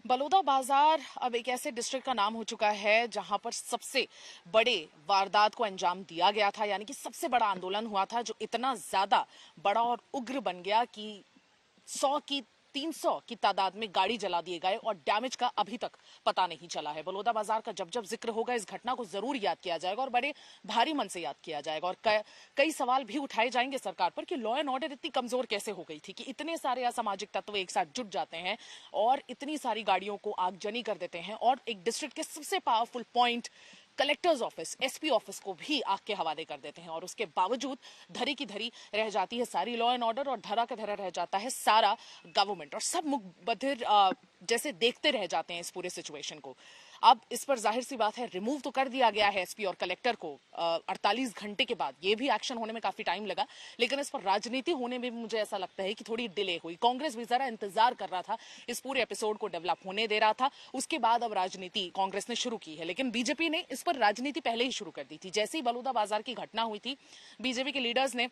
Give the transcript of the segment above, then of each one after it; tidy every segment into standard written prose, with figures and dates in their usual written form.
बलौदा बाजार अब एक ऐसे डिस्ट्रिक्ट का नाम हो चुका है जहां पर सबसे बड़े वारदात को अंजाम दिया गया था, यानी कि सबसे बड़ा आंदोलन हुआ था जो इतना ज्यादा बड़ा और उग्र बन गया कि 100 की 300 की तादाद में गाड़ी जला दिए गए और डैमेज का अभी तक पता नहीं चला है। बलौदा बाजार का जब जब जिक्र होगा इस घटना को जरूर याद किया जाएगा और बड़े भारी मन से याद किया जाएगा और कई सवाल भी उठाए जाएंगे सरकार पर कि लॉ एंड ऑर्डर इतनी कमजोर कैसे हो गई थी कि इतने सारे असामाजिक तत्व एक साथ जुट जाते हैं और इतनी सारी गाड़ियों को आगजनी कर देते हैं और एक डिस्ट्रिक्ट के सबसे powerful point collectors office, SP office को भी आग के हवाले कर देते हैं और उसके बावजूद धरी की धरी रह जाती है सारी लॉ एंड ऑर्डर और धरा का धरा रह जाता है सारा गवर्नमेंट और सब मुख बधिर जैसे देखते रह जाते हैं इस पूरे सिचुएशन को। अब इस पर जाहिर सी बात है रिमूव तो कर दिया गया है एसपी और कलेक्टर को 48 घंटे के बाद। ये भी एक्शन होने में काफी टाइम लगा, लेकिन इस पर राजनीति होने में मुझे ऐसा लगता है कि थोड़ी डिले हुई। कांग्रेस भी जरा इंतजार कर रहा था, इस पूरे एपिसोड को डेवलप होने दे रहा था, उसके बाद अब राजनीति कांग्रेस ने शुरू की है। लेकिन बीजेपी ने इस पर राजनीति पहले ही शुरू कर दी थी। जैसे ही बलौदा बाजार की घटना हुई थी, बीजेपी के लीडर्स ने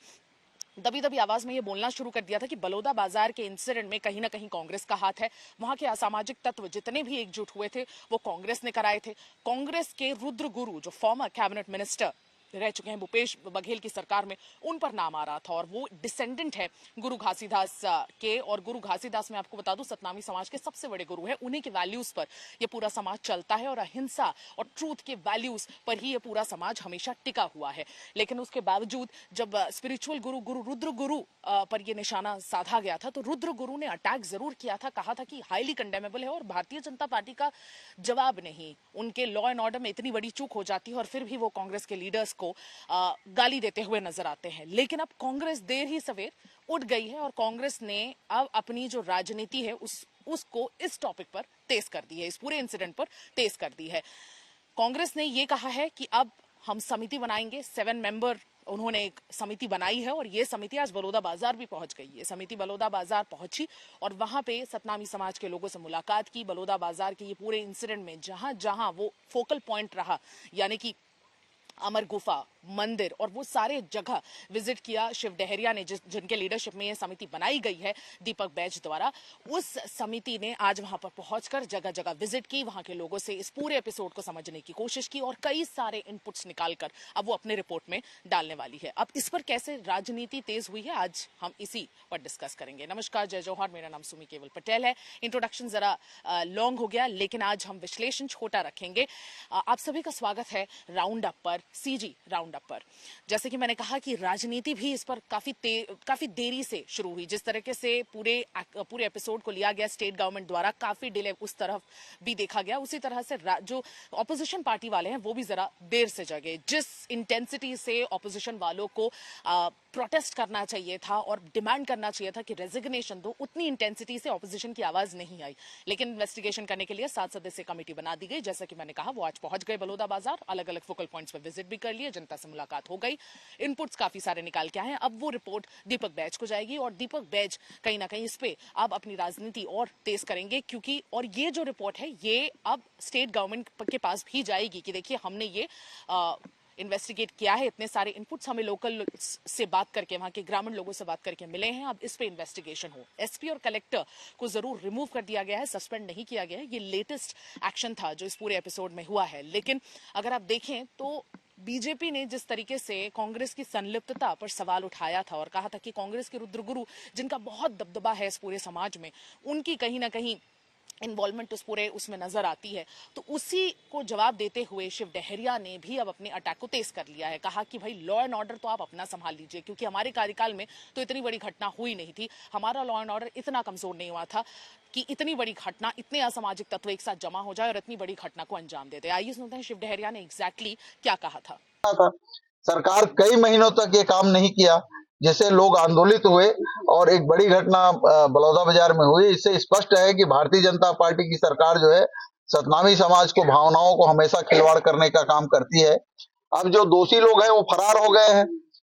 दबी दबी आवाज में ये बोलना शुरू कर दिया था कि बलौदा बाजार के इंसिडेंट में कहीं ना कहीं कांग्रेस का हाथ है। वहां के असामाजिक तत्व जितने भी एकजुट हुए थे वो कांग्रेस ने कराए थे। कांग्रेस के रुद्र गुरु जो फॉर्मर कैबिनेट मिनिस्टर रह चुके हैं भूपेश बघेल की सरकार में, उन पर नाम आ रहा था और वो डिसेंडेंट है गुरु घासीदास के। और गुरु घासीदास मैं आपको बता दूं सतनामी समाज के सबसे बड़े गुरु हैं। उन्हीं के वैल्यूज पर ये पूरा समाज चलता है और अहिंसा और ट्रूथ के वैल्यूज पर ही ये पूरा समाज हमेशा टिका हुआ है। लेकिन उसके बावजूद जब स्पिरिचुअल गुरु गुरु रुद्र गुरु पर यह निशाना साधा गया था तो रुद्र गुरु ने अटैक जरूर किया था, कहा था कि हाईली कंडेमेबल है और भारतीय जनता पार्टी का जवाब नहीं। उनके लॉ एंड ऑर्डर में इतनी बड़ी चूक हो जाती है और फिर भी वो कांग्रेस के लीडर्स को गाली देते हुए नजर आते हैं। लेकिन अब कांग्रेस देर ही सवेर उठ गई है और कांग्रेस ने अब अपनी जो राजनीति है उसको इस टॉपिक पर तेज कर दी है, इस पूरे इंसिडेंट पर तेज कर दी है। कांग्रेस ने ये कहा है कि अब हम समिति बनाएंगे, 7 मेंबर उन्होंने एक समिति बनाई है और ये समिति आज बलौदा बाजार भी पहुंच गई है। समिति बलौदा बाजार पहुंची और वहां पे सतनामी समाज के लोगों से मुलाकात की। बलौदा बाजार के ये पूरे इंसिडेंट में जहां जहां वो फोकल पॉइंट रहा, यानी कि अमर गुफा, मंदिर और वो सारे जगह विजिट किया शिव डहरिया ने, जिनके लीडरशिप में ये समिति बनाई गई है दीपक बैज द्वारा। उस समिति ने आज वहां पर पहुंचकर जगह जगह विजिट की, वहां के लोगों से इस पूरे एपिसोड को समझने की कोशिश की और कई सारे इनपुट्स निकालकर अब वो अपने रिपोर्ट में डालने वाली है। अब इस पर कैसे राजनीति तेज हुई है आज हम इसी पर डिस्कस करेंगे। नमस्कार, जय जोहार, मेरा नाम सुमी केवल पटेल है। इंट्रोडक्शन जरा लॉन्ग हो गया, लेकिन आज हम विश्लेषण छोटा रखेंगे। आप सभी का स्वागत है राउंड अप पर, सीजी राउंड अप पर। जैसे कि मैंने कहा कि राजनीति भी इस पर काफी देरी से शुरू हुई। जिस तरीके से पूरे एपिसोड को लिया गया स्टेट गवर्नमेंट द्वारा, काफी डिले उस तरफ भी देखा गया। उसी तरह से जो ऑपोजिशन पार्टी वाले हैं वो भी जरा देर से जगे। जिस इंटेंसिटी से ऑपोजिशन वालों को प्रोटेस्ट करना चाहिए था और डिमांड करना चाहिए था कि रेजिग्नेशन दो, उतनी इंटेंसिटी से ऑपोजिशन की आवाज नहीं आई। लेकिन इन्वेस्टिगेशन करने के लिए 7 सदस्यीय कमेटी बना दी गई। जैसा कि मैंने कहा वो आज पहुंच गए बलौदा बाजार, अलग अलग फोकल पॉइंट्स पर विजिट भी कर लिए, जनता से मुलाकात हो गई, इनपुट्स काफी सारे निकाल के आए हैं। अब वो रिपोर्ट दीपक बैज को जाएगी और दीपक बैज कहीं ना कहीं इस पे अब अपनी राजनीति और तेज करेंगे, क्योंकि और ये जो रिपोर्ट है ये अब स्टेट गवर्नमेंट के पास भी जाएगी कि देखिए हमने ये इन्वेस्टिगेट किया है, इतने सारे इनपुट्स हमें लोकल से बात करके, वहां के ग्रामीण लोगों से बात करके मिले हैं, अब इस पे इन्वेस्टिगेशन हो। एसपी और कलेक्टर को जरूर रिमूव कर दिया गया है, सस्पेंड नहीं किया गया है। ये लेटेस्ट एक्शन था जो इस पूरे एपिसोड में हुआ है। लेकिन अगर आप देखें तो बीजेपी ने जिस तरीके से कांग्रेस की संलिप्तता पर सवाल उठाया था और कहा था कि कांग्रेस के रुद्र गुरु, जिनका बहुत दबदबा है इस पूरे समाज में, उनकी कहीं ना कहीं इन्वॉल्वमेंट उस पूरे उसमें नजर आती है, तो उसी को जवाब देते हुए शिव डहरिया ने भी अब अपने अटैक को तेज कर लिया है। कहा कि भाई लॉ एंड ऑर्डर तो आप अपना संभाल लीजिए, क्योंकि हमारे कार्यकाल में तो इतनी बड़ी घटना हुई नहीं थी, हमारा लॉ एंड ऑर्डर इतना कमजोर नहीं हुआ था कि इतनी बड़ी घटना, इतने असामाजिक तत्व एक साथ जमा हो जाए और इतनी बड़ी घटना को अंजाम दे दे। आइए सुनते हैं शिव डहरिया ने एग्जैक्टली क्या कहा था। सरकार कई महीनों तक ये काम नहीं किया, जिससे लोग आंदोलित हुए और एक बड़ी घटना बलौदा बाजार में हुई। इससे स्पष्ट है कि भारतीय जनता पार्टी की सरकार जो है सतनामी समाज को, भावनाओं को हमेशा खिलवाड़ करने का काम करती है। अब जो दोषी लोग हैं वो फरार हो गए हैं,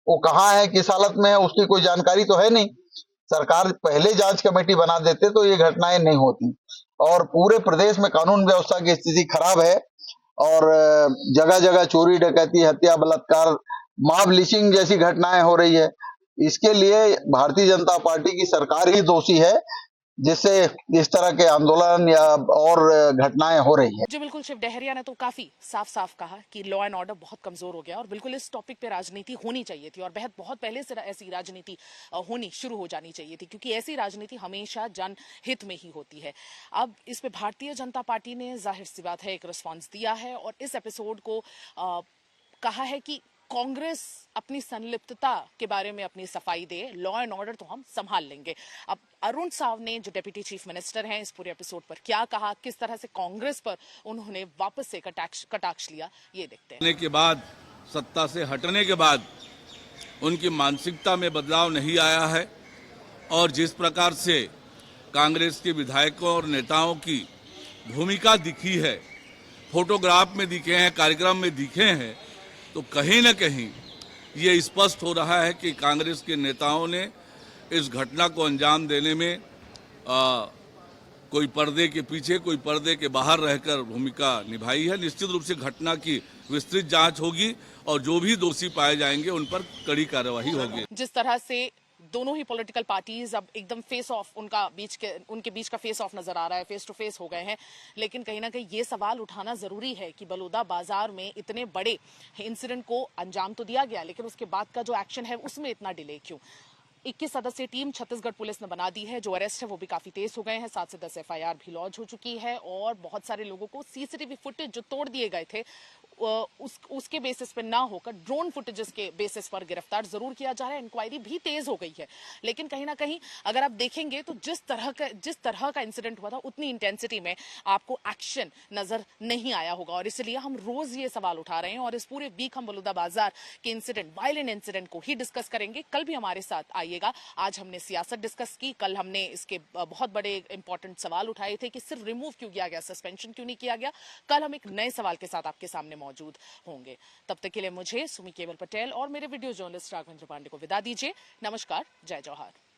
वो कहाँ है, किस हालत में है, उसकी कोई जानकारी तो है नहीं। सरकार पहले जांच कमेटी बना देते तो ये घटनाएं नहीं होती। और पूरे प्रदेश में कानून व्यवस्था की स्थिति खराब है और जगह जगह चोरी, डकैती, हत्या, बलात्कार, मॉब लिंचिंग जैसी घटनाएं हो रही है। इसके लिए भारतीय जनता पार्टी की सरकार ही दोषी है जिससे इस तरह के आंदोलन या और घटनाएं हो रही है। जी बिल्कुल, शिव डहरिया ने तो काफी साफ साफ कहा कि लॉ एंड ऑर्डर बहुत कमजोर हो गया और बिल्कुल इस टॉपिक पे राजनीति होनी चाहिए थी और बहुत पहले से ऐसी राजनीति होनी शुरू हो जानी चाहिए थी, क्योंकि ऐसी राजनीति हमेशा जनहित में ही होती है। अब इस पे भारतीय जनता पार्टी ने जाहिर सी बात है एक रिस्पॉन्स दिया है और इस एपिसोड को कहा है कि कांग्रेस अपनी संलिप्तता के बारे में अपनी सफाई दे, लॉ एंड ऑर्डर तो हम संभाल लेंगे। अब अरुण साव ने, जो डेप्यूटी चीफ मिनिस्टर हैं, इस पूरे एपिसोड पर क्या कहा, किस तरह से कांग्रेस पर उन्होंने वापस से कटाक्ष लिया, ये देखते हैं। के बाद, सत्ता से हटने के बाद उनकी मानसिकता में बदलाव नहीं आया है और जिस प्रकार से कांग्रेस के विधायकों और नेताओं की भूमिका दिखी है, फोटोग्राफ में दिखे हैं, कार्यक्रम में दिखे हैं, तो कहीं न कहीं ये स्पष्ट हो रहा है कि कांग्रेस के नेताओं ने इस घटना को अंजाम देने में कोई पर्दे के पीछे, कोई पर्दे के बाहर रहकर भूमिका निभाई है। निश्चित रूप से घटना की विस्तृत जांच होगी और जो भी दोषी पाए जाएंगे उन पर कड़ी कार्रवाई होगी। जिस तरह से दोनों ही पॉलिटिकल पार्टीज अब एकदम फेस ऑफ, उनके बीच का फेस ऑफ नजर आ रहा है, फेस टू फेस हो गए हैं, लेकिन कहीं ना कहीं ये सवाल उठाना जरूरी है कि बलौदा बाजार में इतने बड़े इंसिडेंट को अंजाम तो दिया गया, लेकिन उसके बाद का जो एक्शन है उसमें इतना डिले क्यों। 21 सदस्यीय टीम छत्तीसगढ़ पुलिस ने बना दी है, जो अरेस्ट है वो भी काफी तेज हो गए हैं, 7 से 10 एफआईआर भी लॉन्च हो चुकी है और बहुत सारे लोगों को सीसीटीवी फुटेज जो तोड़ दिए गए थे उसके बेसिस पर ना होकर ड्रोन फुटेजेस के बेसिस पर गिरफ्तार जरूर किया जा रहा है। इंक्वायरी भी तेज हो गई है, लेकिन कहीं ना कहीं अगर आप देखेंगे तो जिस तरह का इंसिडेंट हुआ था उतनी इंटेंसिटी में आपको एक्शन नजर नहीं आया होगा और इसलिए हम रोज ये सवाल उठा रहे हैं और इस पूरे वीक हम बलौदा बाजार के इंसिडेंट, वायलेंट इंसिडेंट को ही डिस्कस करेंगे। कल भी हमारे साथ आइएगा। आज हमने सियासत डिस्कस की, कल हमने इसके बहुत बड़े इंपॉर्टेंट सवाल उठाए थे कि सिर्फ रिमूव क्यों किया गया, सस्पेंशन क्यों नहीं किया गया। कल हम एक नए सवाल के साथ आपके सामने मौजूद होंगे। तब तक के लिए मुझे, सुमी केवल पटेल और मेरे वीडियो जर्नलिस्ट राघवेंद्र पांडे को विदा दीजिए। नमस्कार, जय जौहर।